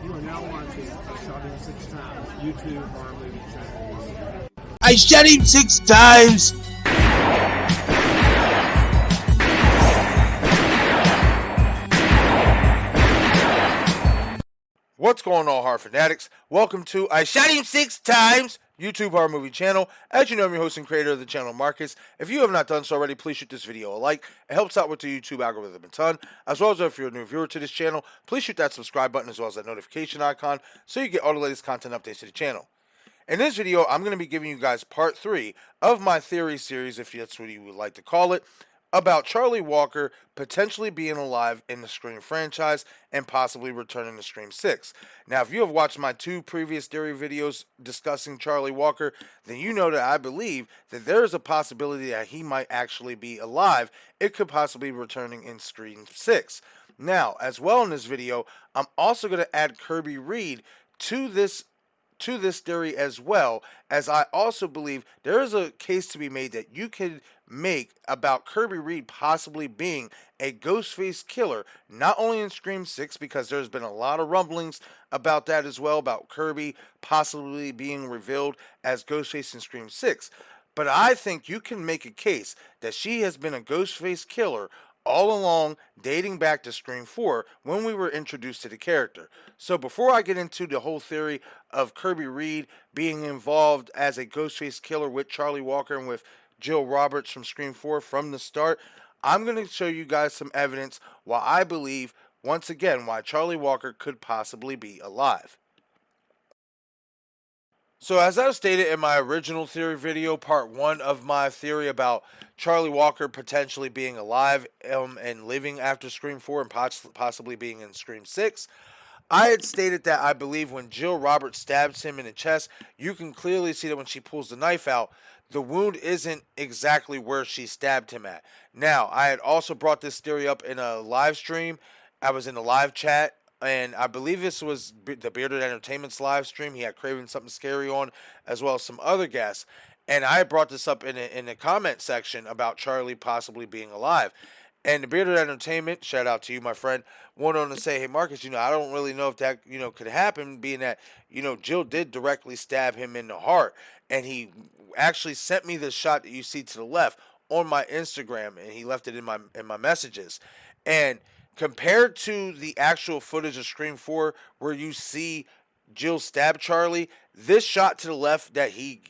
You are now watching Shot Him 6 Times YouTube horror movie channel. I shot him 6 times! What's going on, horror fanatics? Welcome to I Shot Him 6 Times YouTube horror movie channel. As you know, I'm your host and creator of the channel, Marcus. If you have not done so already, please shoot this video a like. It helps out with the YouTube algorithm a ton. As well as if you're a new viewer to this channel, please shoot that subscribe button as well as that notification icon so you get all the latest content updates to the channel. In this video, I'm going to be giving you guys part 3 of my theory series, if that's what you would like to call it, about Charlie Walker potentially being alive in the Scream franchise and possibly returning to Scream 6. Now, if you have watched my 2 previous theory videos discussing Charlie Walker, then you know that I believe that there is a possibility that he might actually be alive. It could possibly be returning in Scream 6. Now, as well in this video, I'm also going to add Kirby Reed to this theory, as well as I also believe there is a case to be made that you can make about Kirby Reed possibly being a ghostface killer, not only in Scream 6, because there's been a lot of rumblings about that as well, about Kirby possibly being revealed as Ghostface in Scream 6, but I think you can make a case that she has been a ghostface killer all along, dating back to Scream 4 when we were introduced to the character. So before I get into the whole theory of Kirby Reed being involved as a ghostface killer with Charlie Walker and with Jill Roberts from Scream 4 from the start, I'm going to show you guys some evidence why I believe, once again, why Charlie Walker could possibly be alive. So as I stated in my original theory video, part 1 of my theory about Charlie Walker potentially being alive and living after Scream 4 and possibly being in Scream 6, I had stated that I believe when Jill Roberts stabs him in the chest, you can clearly see that when she pulls the knife out, the wound isn't exactly where she stabbed him at. Now, I had also brought this theory up in a live stream. I was in a live chat, and I believe this was the Bearded Entertainment's live stream. He had Craven Something Scary on, as well as some other guests. And I brought this up in the comment section about Charlie possibly being alive. And the Bearded Entertainment, shout out to you, my friend, went on to say, hey, Marcus, I don't really know if that, could happen, being that, Jill did directly stab him in the heart. And he actually sent me the shot that you see to the left on my Instagram, and he left it in my messages. And compared to the actual footage of Scream 4 where you see Jill stab Charlie, this shot to the left that he,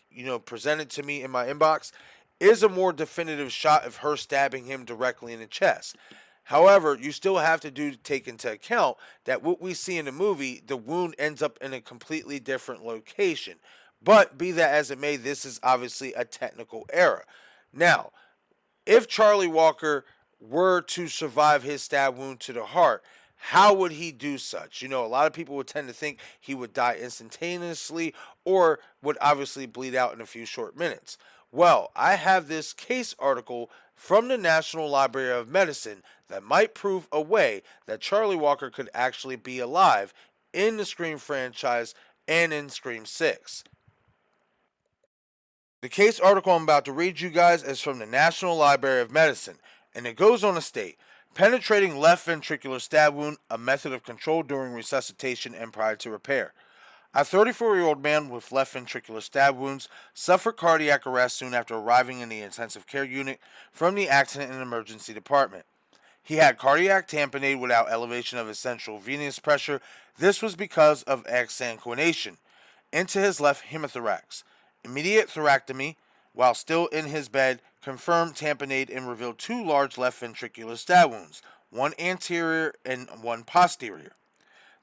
presented to me in my inbox is a more definitive shot of her stabbing him directly in the chest. However, you still have to take into account that what we see in the movie, the wound ends up in a completely different location. But be that as it may, this is obviously a technical error. Now, if Charlie Walker were to survive his stab wound to the heart, how would he do such? A lot of people would tend to think he would die instantaneously or would obviously bleed out in a few short minutes. Well, I have this case article from the National Library of Medicine that might prove a way that Charlie Walker could actually be alive in the Scream franchise and in Scream 6. The case article I'm about to read you guys is from the National Library of Medicine, and it goes on to state, penetrating left ventricular stab wound, a method of control during resuscitation and prior to repair. A 34-year-old man with left ventricular stab wounds suffered cardiac arrest soon after arriving in the intensive care unit from the accident and emergency department. He had cardiac tamponade without elevation of his central venous pressure. This was because of exsanguination into his left hemothorax. Immediate thoracotomy, while still in his bed, confirmed tamponade and revealed 2 large left ventricular stab wounds, one anterior and one posterior.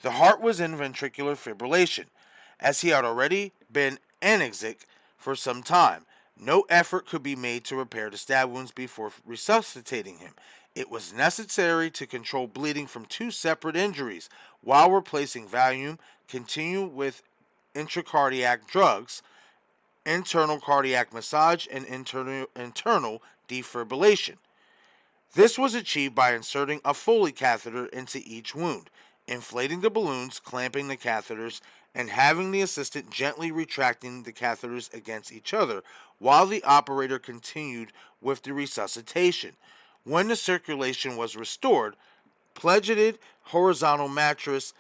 The heart was in ventricular fibrillation, as he had already been anoxic for some time. No effort could be made to repair the stab wounds before resuscitating him. It was necessary to control bleeding from 2 separate injuries while replacing Valium, continue with intracardiac drugs, internal cardiac massage, and internal defibrillation. This was achieved by inserting a Foley catheter into each wound, inflating the balloons, clamping the catheters, and having the assistant gently retracting the catheters against each other while the operator continued with the resuscitation. When the circulation was restored, pledgeted horizontal mattress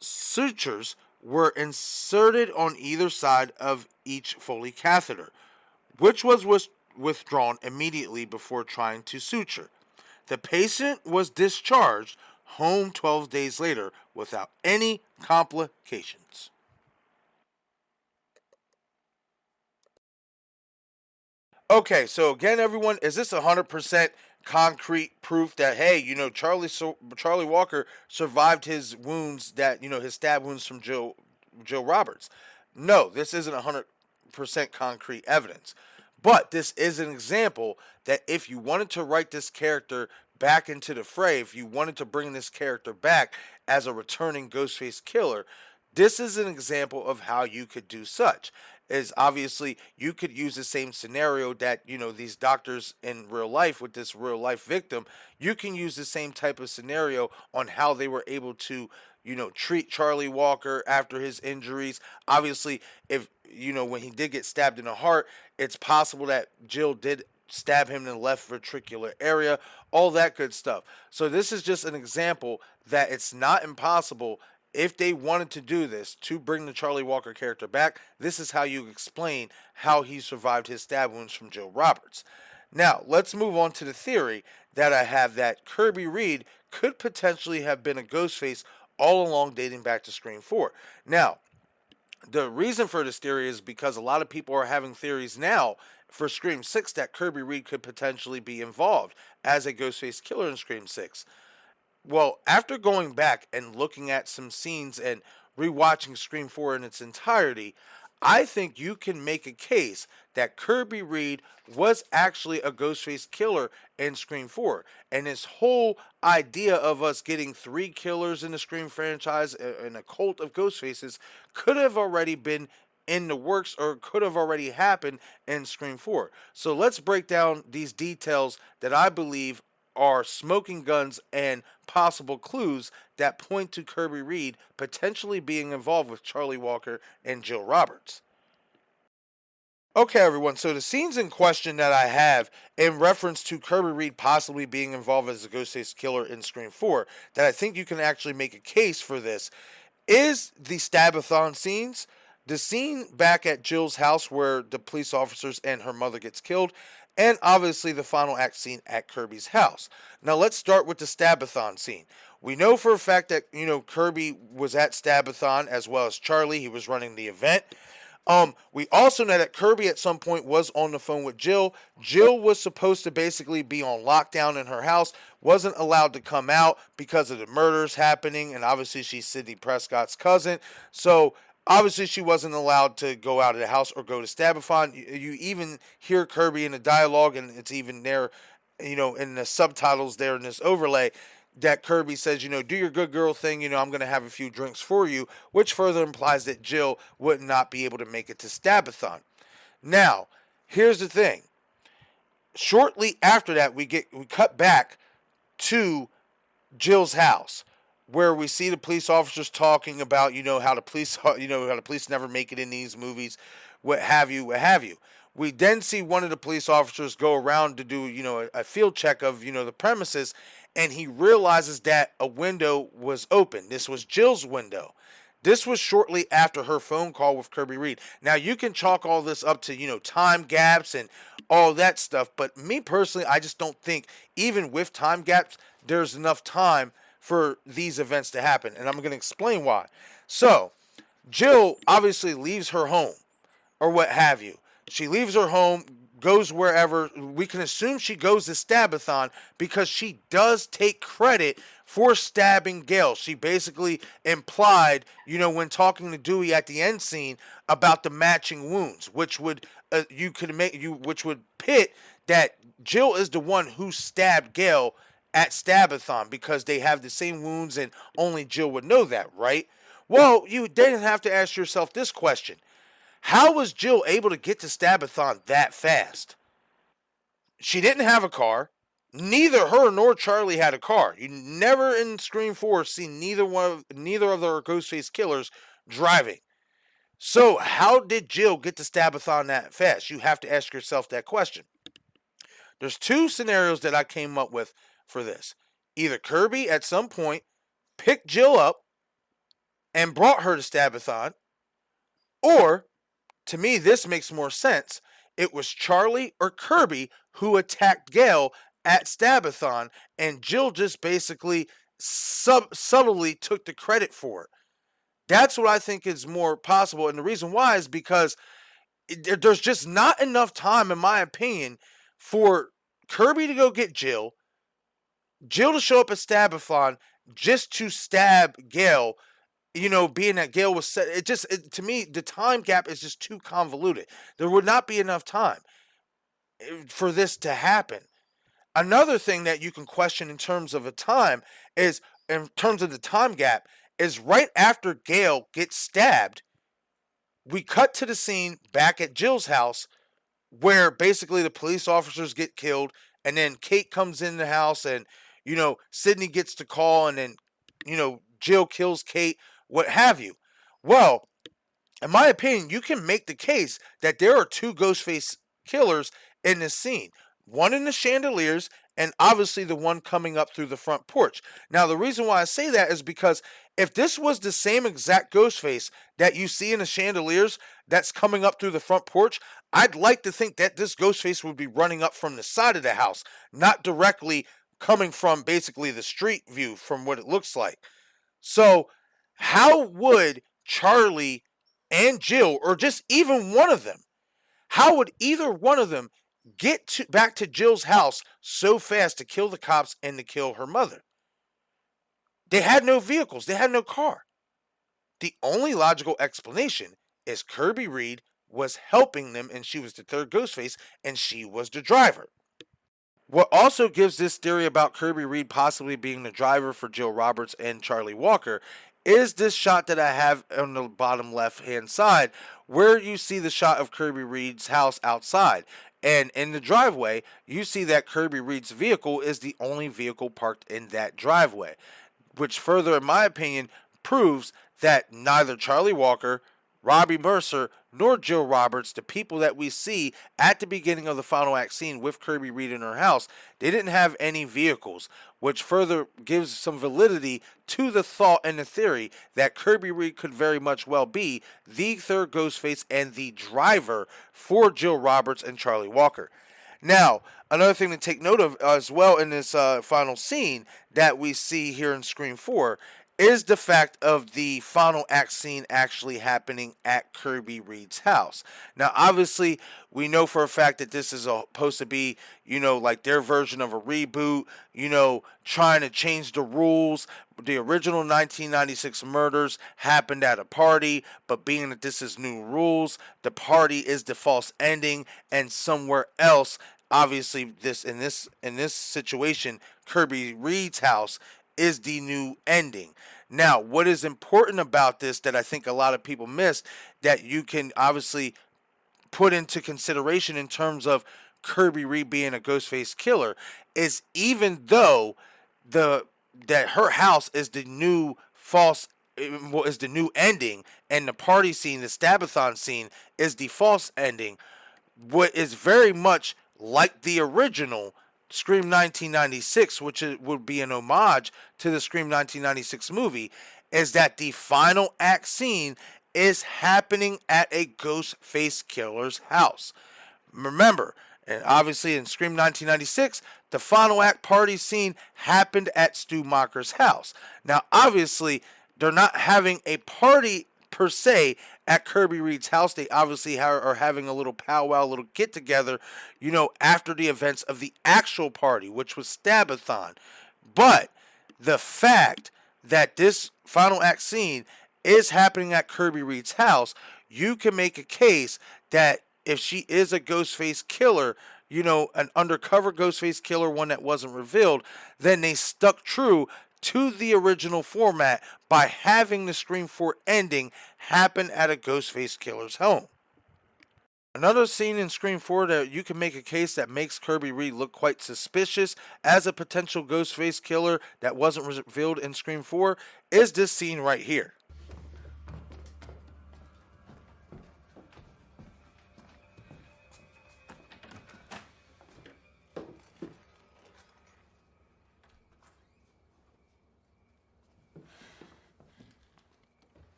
sutures were inserted on either side of each Foley catheter, which was withdrawn immediately before trying to suture. The patient was discharged home 12 days later without any complications. Okay, so again, everyone, is this 100% concrete proof that, hey, Charlie Walker survived his wounds, that his stab wounds from Joe Roberts? No, this isn't 100% concrete evidence, but this is an example that if you wanted to write this character back into the fray, if you wanted to bring this character back as a returning Ghostface killer, this is an example of how you could do such. Is obviously you could use the same scenario that these doctors in real life with this real life victim. You can use the same type of scenario on how they were able to treat Charlie Walker after his injuries. Obviously, if when he did get stabbed in the heart, it's possible that Jill did stab him in the left ventricular area, all that good stuff. So this is just an example that it's not impossible. If they wanted to do this to bring the Charlie Walker character back, this is how you explain how he survived his stab wounds from Joe Roberts. Now, let's move on to the theory that I have that Kirby Reed could potentially have been a Ghostface all along, dating back to Scream 4. Now, the reason for this theory is because a lot of people are having theories now for Scream 6 that Kirby Reed could potentially be involved as a Ghostface killer in Scream 6. Well, after going back and looking at some scenes and rewatching Scream 4 in its entirety, I think you can make a case that Kirby Reed was actually a Ghostface killer in Scream 4. And this whole idea of us getting 3 killers in the Scream franchise and a cult of Ghostfaces could have already been in the works or could have already happened in Scream 4. So let's break down these details that I believe are smoking guns and possible clues that point to Kirby Reed potentially being involved with Charlie Walker and Jill Roberts. Okay, everyone, so the scenes in question that I have in reference to Kirby Reed possibly being involved as a Ghostface killer in Scream 4, that I think you can actually make a case for this, is the Stabathon scenes, the scene back at Jill's house where the police officers and her mother gets killed, and obviously the final act scene at Kirby's house. Now let's start with the Stabathon scene. We know for a fact that, Kirby was at Stabathon as well as Charlie. He was running the event. We also know that Kirby at some point was on the phone with Jill. Jill was supposed to basically be on lockdown in her house, wasn't allowed to come out because of the murders happening, and obviously she's Sidney Prescott's cousin. So obviously, she wasn't allowed to go out of the house or go to Stabathon. You even hear Kirby in the dialogue, and it's even there, in the subtitles there in this overlay, that Kirby says, do your good girl thing, I'm going to have a few drinks for you, which further implies that Jill would not be able to make it to Stabathon. Now, here's the thing. Shortly after that, we cut back to Jill's house, where we see the police officers talking about, how the police never make it in these movies, what have you. We then see one of the police officers go around to do, a field check of, the premises, and he realizes that a window was open. This was Jill's window. This was shortly after her phone call with Kirby Reed. Now, you can chalk all this up to, time gaps and all that stuff, but me personally, I just don't think, even with time gaps, there's enough time for these events to happen, and I'm going to explain why. So, Jill obviously leaves her home, or what have you. She leaves her home, goes wherever. We can assume she goes to Stabathon because she does take credit for stabbing Gail. She basically implied, when talking to Dewey at the end scene about the matching wounds, which would which would pit that Jill is the one who stabbed Gail at Stabathon because they have the same wounds and only Jill would know that, right? Well, you then have to ask yourself this question. How was Jill able to get to Stabathon that fast? She didn't have a car. Neither her nor Charlie had a car. You never in Scream 4 see neither of the Ghostface killers driving. So how did Jill get to Stabathon that fast? You have to ask yourself that question. There's 2 scenarios that I came up with for this. Either Kirby at some point picked Jill up and brought her to Stabathon. Or, to me, this makes more sense. It was Charlie or Kirby who attacked Gail at Stabathon, and Jill just basically subtly took the credit for it. That's what I think is more possible. And the reason why is because there's just not enough time, in my opinion, for Kirby to go get Jill to show up at Stabathon just to stab Gail, being that Gail was set. To me, the time gap is just too convoluted. There would not be enough time for this to happen. Another thing that you can question in terms of a time is, in terms of the time gap, is right after Gail gets stabbed, we cut to the scene back at Jill's house where basically the police officers get killed, and then Kate comes in the house, and Sydney gets the call, and then Jill kills Kate, what have you. Well, in my opinion, you can make the case that there are two Ghostface killers in this scene. One in the chandeliers, and obviously the one coming up through the front porch. Now, the reason why I say that is because if this was the same exact Ghostface that you see in the chandeliers that's coming up through the front porch, I'd like to think that this Ghostface would be running up from the side of the house, not directly coming from basically the street view from what it looks like. So, how would Charlie and Jill, or just even one of them, how would either one of them get back to Jill's house so fast to kill the cops and to kill her mother? They had no vehicles. They had no car. The only logical explanation is Kirby Reed was helping them, and she was the third Ghostface, and she was the driver. What also gives this theory about Kirby Reed possibly being the driver for Jill Roberts and Charlie Walker is this shot that I have on the bottom left hand side, where you see the shot of Kirby Reed's house outside. And in the driveway, you see that Kirby Reed's vehicle is the only vehicle parked in that driveway, which further, in my opinion, proves that neither Charlie Walker, Robbie Mercer, nor Jill Roberts, the people that we see at the beginning of the final act scene with Kirby Reed in her house, they didn't have any vehicles, which further gives some validity to the thought and the theory that Kirby Reed could very much well be the third Ghostface and the driver for Jill Roberts and Charlie Walker. Now, another thing to take note of as well in this final scene that we see here in Scream 4 is the fact of the final act scene actually happening at Kirby Reed's house. Now, obviously, we know for a fact that this is supposed to be, like their version of a reboot, trying to change the rules. The original 1996 murders happened at a party, but being that this is new rules, the party is the false ending, and somewhere else, obviously, in this situation, Kirby Reed's house is the new ending. Now, what is important about this that I think a lot of people miss, that you can obviously put into consideration in terms of Kirby Reed being a Ghostface killer, is even though that her house is the new is the new ending, and the party scene, the Stabathon scene, is the false ending, what is very much like the original Scream 1996, which would be an homage to the Scream 1996 movie, is that the final act scene is happening at a Ghostface killer's house. Remember, and obviously in Scream 1996, the final act party scene happened at Stu Macher's house. Now, obviously, they're not having a party per se at Kirby Reed's house. They obviously are having a little powwow, a little get together, after the events of the actual party, which was Stabathon. But the fact that this final act scene is happening at Kirby Reed's house, you can make a case that if she is a Ghostface killer, an undercover Ghostface killer, one that wasn't revealed, then they stuck true to the original format by having the Scream 4 ending happen at a Ghostface killer's home. Another scene in Scream 4 that you can make a case that makes Kirby Reed look quite suspicious as a potential Ghostface killer that wasn't revealed in Scream 4 is this scene right here.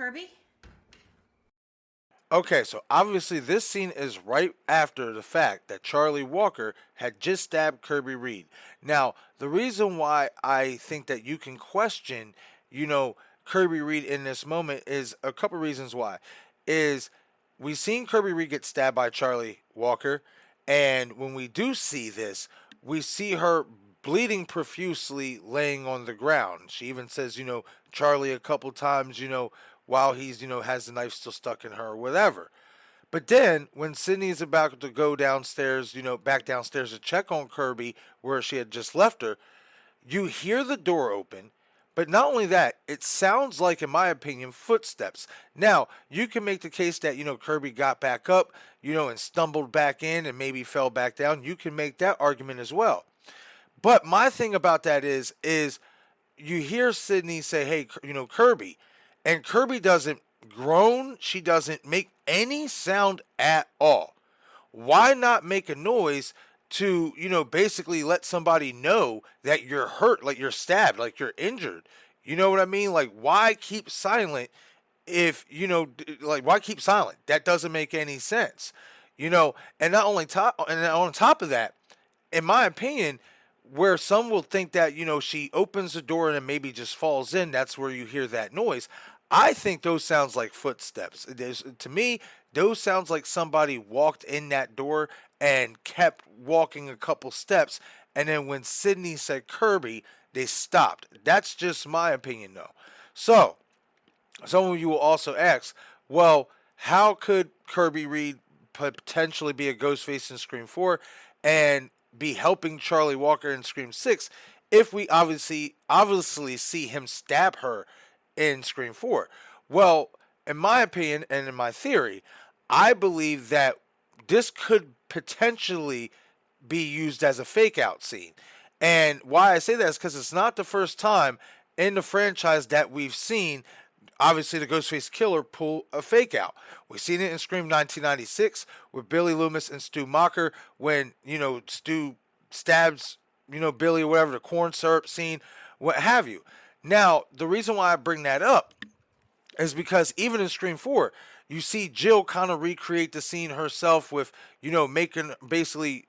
Kirby? Okay, so obviously this scene is right after the fact that Charlie Walker had just stabbed Kirby Reed. Now, the reason why I think that you can question, Kirby Reed in this moment is a couple reasons why. Is we've seen Kirby Reed get stabbed by Charlie Walker, and when we do see this, we see her bleeding profusely laying on the ground. She even says, Charlie a couple times, while he's, has the knife still stuck in her or whatever. But then when Sydney's about to go downstairs, back downstairs to check on Kirby where she had just left her, you hear the door open. But not only that, it sounds like, in my opinion, footsteps. Now, you can make the case that, Kirby got back up, and stumbled back in and maybe fell back down. You can make that argument as well. But my thing about that is you hear Sydney say, hey, Kirby. And Kirby doesn't groan. She doesn't make any sound at all. Why not make a noise to, basically let somebody know that you're hurt, like you're stabbed, like you're injured? You know what I mean? Like, why keep silent if, why keep silent? That doesn't make any sense. And not only on top of that, in my opinion, where some will think that, she opens the door and then maybe just falls in, that's where you hear that noise. I think those sounds like footsteps. To me, those sounds like somebody walked in that door and kept walking a couple steps, and then when Sydney said Kirby, they stopped. That's just my opinion, though. So, some of you will also ask, well, how could Kirby Reed potentially be a Ghostface in Scream 4 and be helping Charlie Walker in Scream 6 if we obviously see him stab her in Scream 4? Well, in my opinion and in my theory, I believe that this could potentially be used as a fake out scene. And why I say that is because it's not the first time in the franchise that we've seen, obviously, the Ghostface Killer pull a fake out. We've seen it in Scream 1996 with Billy Loomis and Stu Macher when, Stu stabs, Billy or whatever, the corn syrup scene, what have you. Now, the reason why I bring that up is because even in Scream 4, you see Jill kind of recreate the scene herself with, making, basically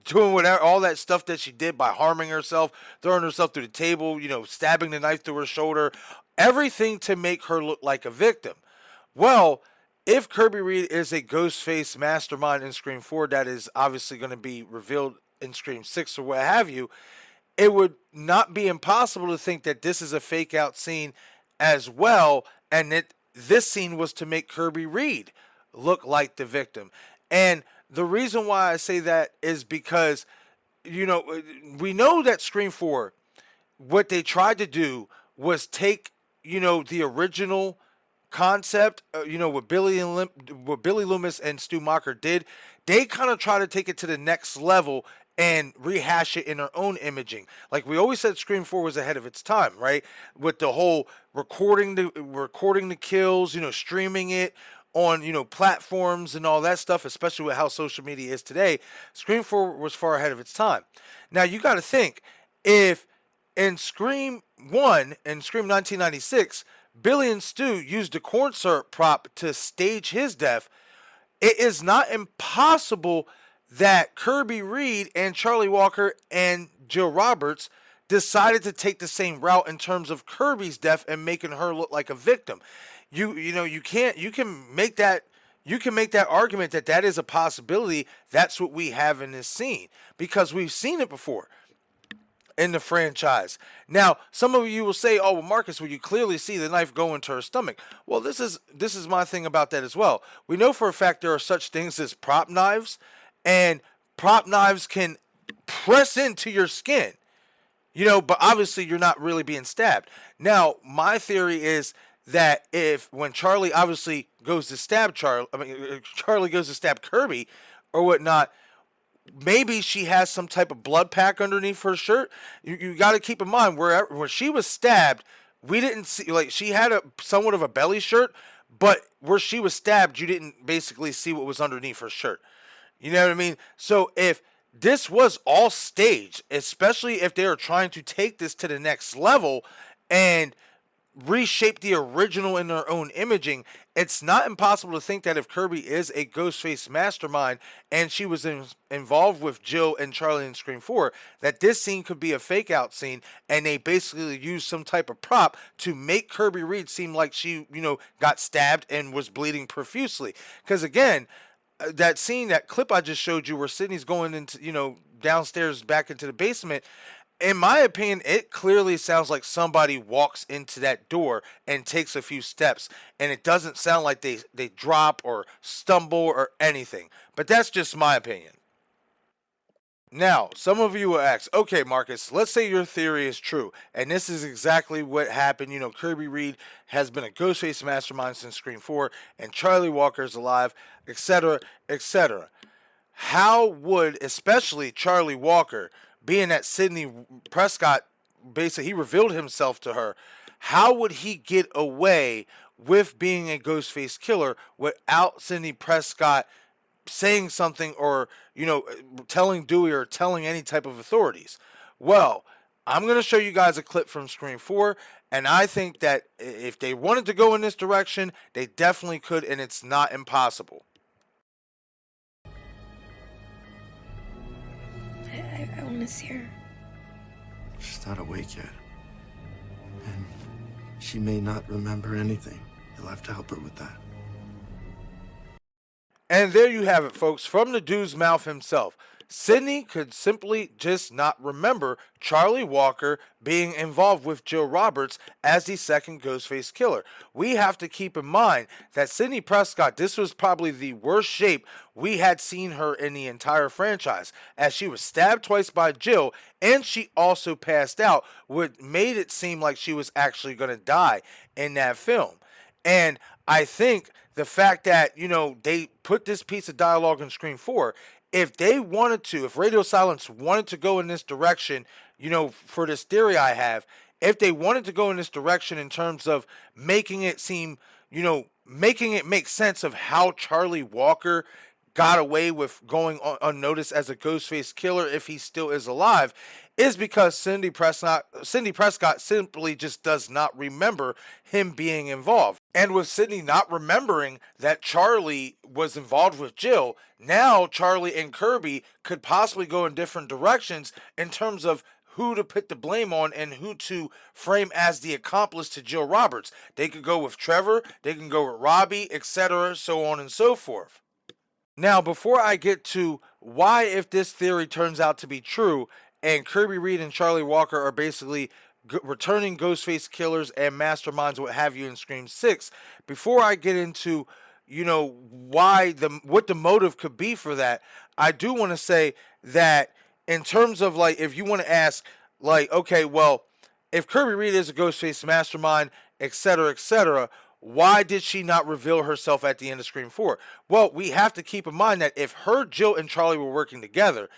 doing whatever, all that stuff that she did by harming herself, throwing herself through the table, stabbing the knife through her shoulder, everything to make her look like a victim. Well, if Kirby Reed is a Ghostface mastermind in Scream 4, that is obviously going to be revealed in Scream 6 or what have you, it would not be impossible to think that this is a fake out scene as well, and that this scene was to make Kirby Reed look like the victim. And the reason why I say that is because, we know that Scream 4, what they tried to do was take, the original concept, what Billy Loomis and Stu Macher did. They kind of try to take it to the next level and rehash it in their own imaging. Like we always said, Scream 4 was ahead of its time, right? With the whole recording the kills, streaming it on, platforms and all that stuff, especially with how social media is today. Scream 4 was far ahead of its time. Now, you got to think, if in Scream 1 and Scream 1996, Billy and Stu used the corn syrup prop to stage his death, it is not impossible that Kirby Reed and Charlie Walker and Jill Roberts decided to take the same route in terms of Kirby's death and making her look like a victim. You can make that argument that is a possibility. That's what we have in this scene because we've seen it before in the franchise. Now, some of you will say, "Oh, well, Marcus, well, you clearly see the knife go into her stomach." Well, this is my thing about that as well. We know for a fact there are such things as prop knives. And prop knives can press into your skin, but obviously you're not really being stabbed. Now, my theory is that when Charlie obviously goes to stab Charlie goes to stab Kirby or whatnot, maybe she has some type of blood pack underneath her shirt. You got to keep in mind where she was stabbed, we didn't see, like, she had somewhat of a belly shirt, but where she was stabbed, you didn't basically see what was underneath her shirt. You know what I mean? So if this was all staged, especially if they are trying to take this to the next level and reshape the original in their own imaging, it's not impossible to think that if Kirby is a Ghostface mastermind and she was involved with Jill and Charlie in Scream 4, that this scene could be a fake out scene and they basically use some type of prop to make Kirby Reed seem like she, got stabbed and was bleeding profusely. Because again, that scene, that clip I just showed you where Sydney's going into, downstairs back into the basement, in my opinion, it clearly sounds like somebody walks into that door and takes a few steps, and it doesn't sound like they drop or stumble or anything. But that's just my opinion. Now, some of you will ask, okay, Marcus, let's say your theory is true, and this is exactly what happened. Kirby Reed has been a Ghostface mastermind since Scream 4, and Charlie Walker is alive, etc., etc. How would, especially Charlie Walker, being that Sidney Prescott, basically, he revealed himself to her, how would he get away with being a Ghostface killer without Sidney Prescott saying something or, telling Dewey or telling any type of authorities? Well, I'm going to show you guys a clip from Scream 4, and I think that if they wanted to go in this direction, they definitely could, and it's not impossible. I want to see her. She's not awake yet. And she may not remember anything. You'll have to help her with that. And there you have it, folks, from the dude's mouth himself. Sidney could simply just not remember Charlie Walker being involved with Jill Roberts as the second Ghostface killer. We have to keep in mind that Sidney Prescott, this was probably the worst shape we had seen her in the entire franchise, as she was stabbed twice by Jill, and she also passed out, which made it seem like she was actually going to die in that film. And I think the fact that, they put this piece of dialogue in Scream 4, if they wanted to, if Radio Silence wanted to go in this direction, for this theory I have, if they wanted to go in this direction in terms of making it seem, making it make sense of how Charlie Walker got away with going unnoticed as a Ghostface killer if he still is alive, is because Cindy Prescott simply just does not remember him being involved. And with Sidney not remembering that Charlie was involved with Jill, now Charlie and Kirby could possibly go in different directions in terms of who to put the blame on and who to frame as the accomplice to Jill Roberts. They could go with Trevor, they can go with Robbie, etc., so on and so forth. Now, before I get to why, if this theory turns out to be true, and Kirby Reed and Charlie Walker are basically returning Ghostface killers and masterminds, what have you, in Scream 6, before I get into, what the motive could be for that, I do want to say that in terms of, if you want to ask, okay, well, if Kirby Reed is a Ghostface mastermind, etc., why did she not reveal herself at the end of Scream 4? Well, we have to keep in mind that if her, Jill, and Charlie were working together,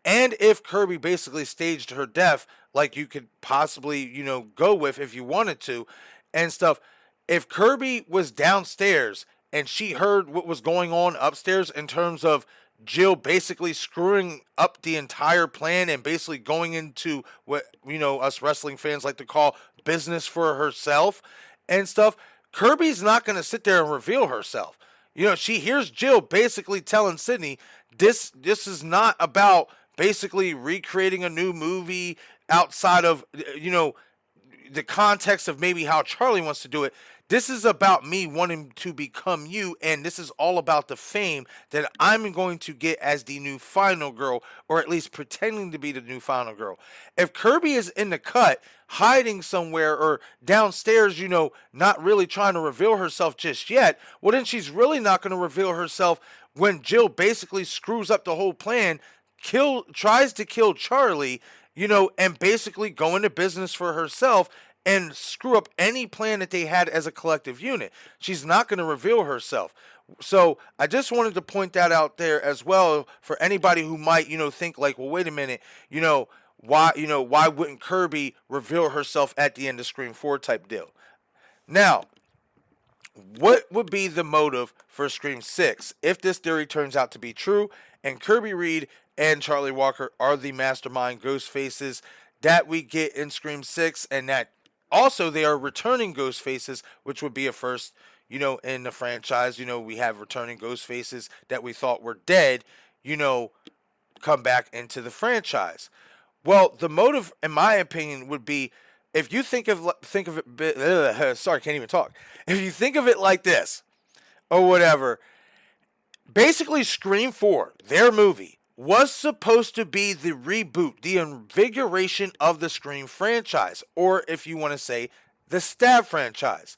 and if Kirby basically staged her death, like you could possibly, go with if you wanted to, and stuff, if Kirby was downstairs and she heard what was going on upstairs in terms of Jill basically screwing up the entire plan and basically going into what, us wrestling fans like to call business for herself and stuff, Kirby's not going to sit there and reveal herself. She hears Jill basically telling Sidney, this is not about basically recreating a new movie outside of, the context of maybe how Charlie wants to do it. This is about me wanting to become you, and this is all about the fame that I'm going to get as the new final girl, or at least pretending to be the new final girl. If Kirby is in the cut, hiding somewhere, or downstairs, not really trying to reveal herself just yet, well, then she's really not going to reveal herself when Jill basically screws up the whole plan, tries to kill Charlie, and basically go into business for herself and screw up any plan that they had as a collective unit. She's not going to reveal herself. So I just wanted to point that out there as well for anybody who might, think well, wait a minute, why wouldn't Kirby reveal herself at the end of Scream 4 type deal? Now, what would be the motive for Scream 6 if this theory turns out to be true and Kirby Reed and Charlie Walker are the mastermind ghost faces that we get in Scream 6, and that also they are returning ghost faces, which would be a first, in the franchise. We have returning ghost faces that we thought were dead, come back into the franchise. Well, the motive, in my opinion, would be, if you think of it, sorry, can't even talk. If you think of it like this, or whatever, basically Scream 4, their movie, was supposed to be the reboot, the invigoration of the Scream franchise, or if you want to say, the Stab franchise.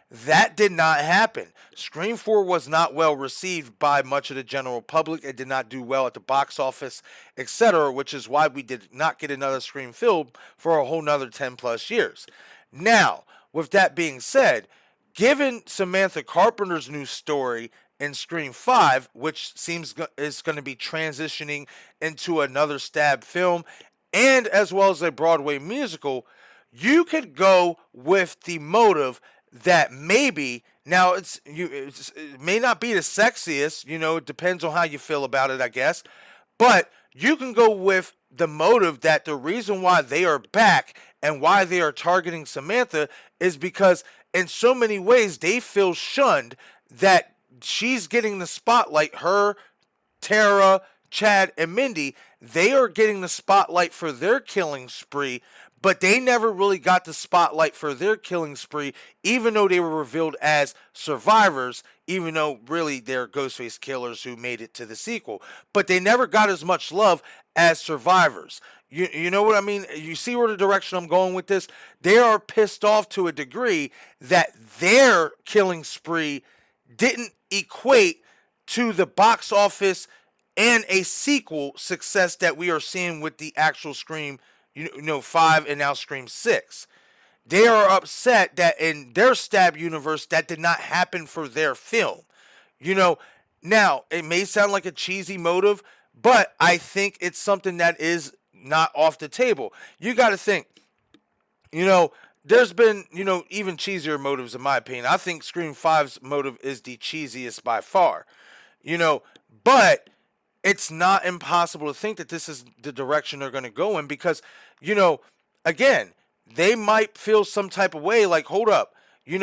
That did not happen. Scream 4 was not well received by much of the general public. It did not do well at the box office, etc., which is why we did not get another Scream film for a whole nother 10 plus years. Now, with that being said, given Samantha Carpenter's new story in Scream 5, which seems is going to be transitioning into another Stab film, and as well as a Broadway musical, you could go with the motive that maybe, now it may not be the sexiest, it depends on how you feel about it, I guess, but you can go with the motive that the reason why they are back and why they are targeting Samantha is because in so many ways they feel shunned, that she's getting the spotlight. Her, Tara, Chad, and Mindy, they are getting the spotlight for their killing spree, but they never really got the spotlight for their killing spree, even though they were revealed as survivors, even though really they're Ghostface killers who made it to the sequel. But they never got as much love as survivors. You know what I mean? You see where the direction I'm going with this? They are pissed off to a degree that their killing spree didn't equate to the box office and a sequel success that we are seeing with the actual Scream 5 and now Scream 6. They are upset that in their Stab universe that did not happen for their film. Now it may sound like a cheesy motive, but I think it's something that is not off the table. You got to think, there's been, even cheesier motives in my opinion. I think Scream 5's motive is the cheesiest by far, but it's not impossible to think that this is the direction they're going to go in because, again, they might feel some type of way like, hold up, we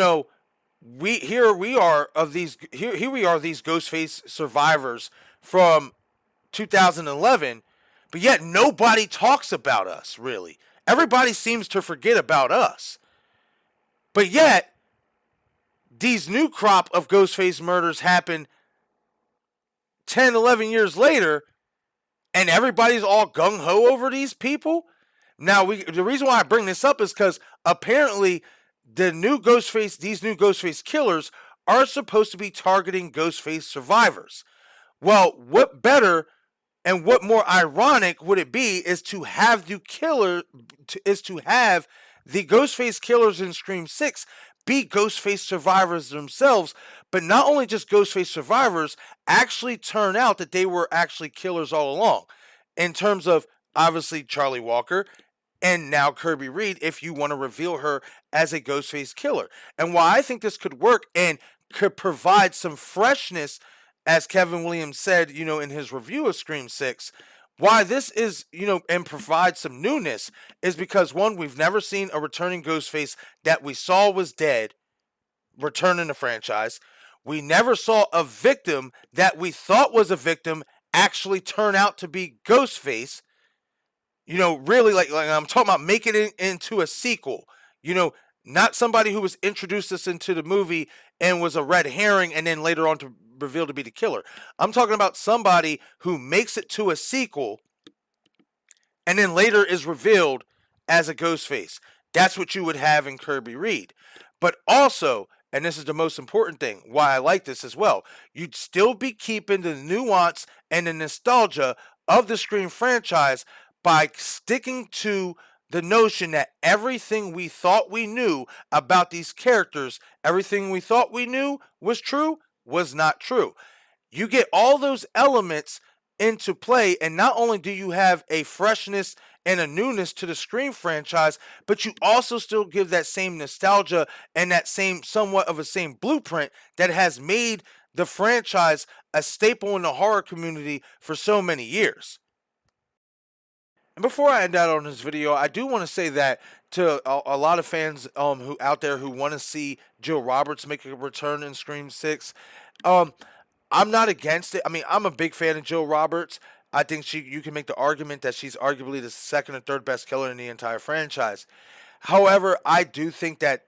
are these Ghostface survivors from 2011, but yet nobody talks about us, really. Everybody seems to forget about us. But yet, these new crop of Ghostface murders happen 10, 11 years later, and everybody's all gung-ho over these people. Now, the reason why I bring this up is because apparently these new Ghostface killers are supposed to be targeting Ghostface survivors. Well, what better and what more ironic would it be is to have the Ghostface killers in Scream 6 be Ghostface survivors themselves, but not only just Ghostface survivors, actually turn out that they were actually killers all along. In terms of, obviously, Charlie Walker, and now Kirby Reed, if you want to reveal her as a Ghostface killer. And why I think this could work and could provide some freshness, as Kevin Williams said, in his review of Scream 6, why this is, and provide some newness is because, one, we've never seen a returning Ghostface that we saw was dead return in the franchise. We never saw a victim that we thought was a victim actually turn out to be Ghostface. Really, like I'm talking about making it into a sequel. Not somebody who was introduced us into the movie and was a red herring and then later on to revealed to be the killer. I'm talking about somebody who makes it to a sequel and then later is revealed as a Ghostface. That's what you would have in Kirby Reed. But also, and this is the most important thing, why I like this as well, you'd still be keeping the nuance and the nostalgia of the Scream franchise by sticking to the notion that everything we thought we knew about these characters, everything we thought we knew was true, was not true. You get all those elements into play, and not only do you have a freshness and a newness to the Scream franchise, but you also still give that same nostalgia and that same somewhat of a same blueprint that has made the franchise a staple in the horror community for so many years. And before I end out on this video, I do want to say that to a lot of fans who out there who want to see Jill Roberts make a return in Scream 6. Um, I'm not against it. I mean, I'm a big fan of Jill Roberts. I think you can make the argument that she's arguably the second or third best killer in the entire franchise. However, I do think that,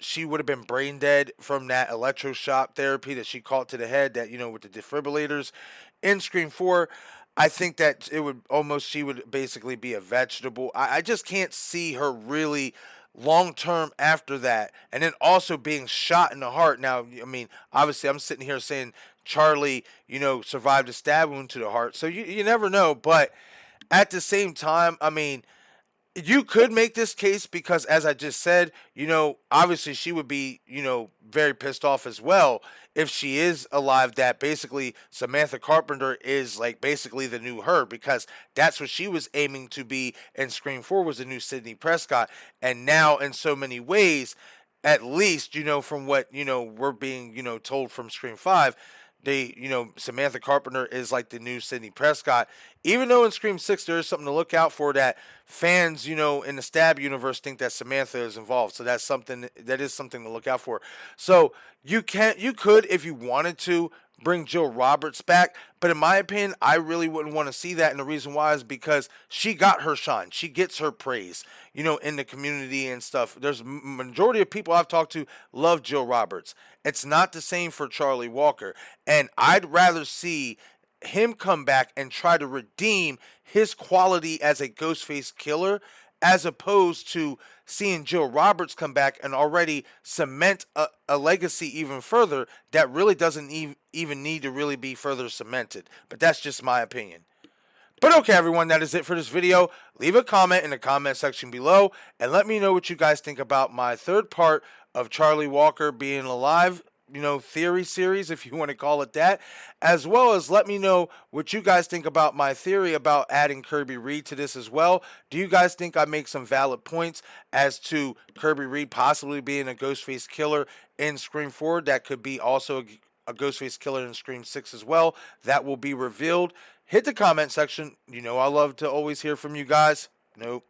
she would have been brain dead from that electroshock therapy that she caught to the head, that, with the defibrillators in Scream 4. I think that she would basically be a vegetable. I just can't see her really long term after that. And then also being shot in the heart. Now, I mean, obviously, I'm sitting here saying Charlie, survived a stab wound to the heart. So you never know. But at the same time, I mean, you could make this case because, as I just said, obviously she would be, very pissed off as well if she is alive, that basically Samantha Carpenter is like basically the new her, because that's what she was aiming to be in Scream 4, was the new Sidney Prescott. And now in so many ways, at least, from what, we're being, told from Scream 5, Samantha Carpenter is like the new Sidney Prescott. Even though in Scream 6 there is something to look out for, that fans, in the Stab universe think that Samantha is involved. So that is something to look out for. So you could, if you wanted to, bring Jill Roberts back, but in my opinion, I really wouldn't want to see that, and the reason why is because she got her shine. She gets her praise, in the community and stuff. There's majority of people I've talked to love Jill Roberts. It's not the same for Charlie Walker, and I'd rather see him come back and try to redeem his quality as a Ghostface killer, as opposed to seeing Jill Roberts come back and already cement a legacy even further that really doesn't even need to really be further cemented. But that's just my opinion. But okay, everyone, that is it for this video. Leave a comment in the comment section below and let me know what you guys think about my third part of Charlie Walker being alive, theory series, if you want to call it that, as well as let me know what you guys think about my theory about adding Kirby Reed to this as well. Do you guys think I make some valid points as to Kirby Reed possibly being a Ghostface killer in Scream 4 that could be also a Ghostface killer in Scream 6 as well? That will be revealed. Hit the comment section. I love to always hear from you guys. Nope.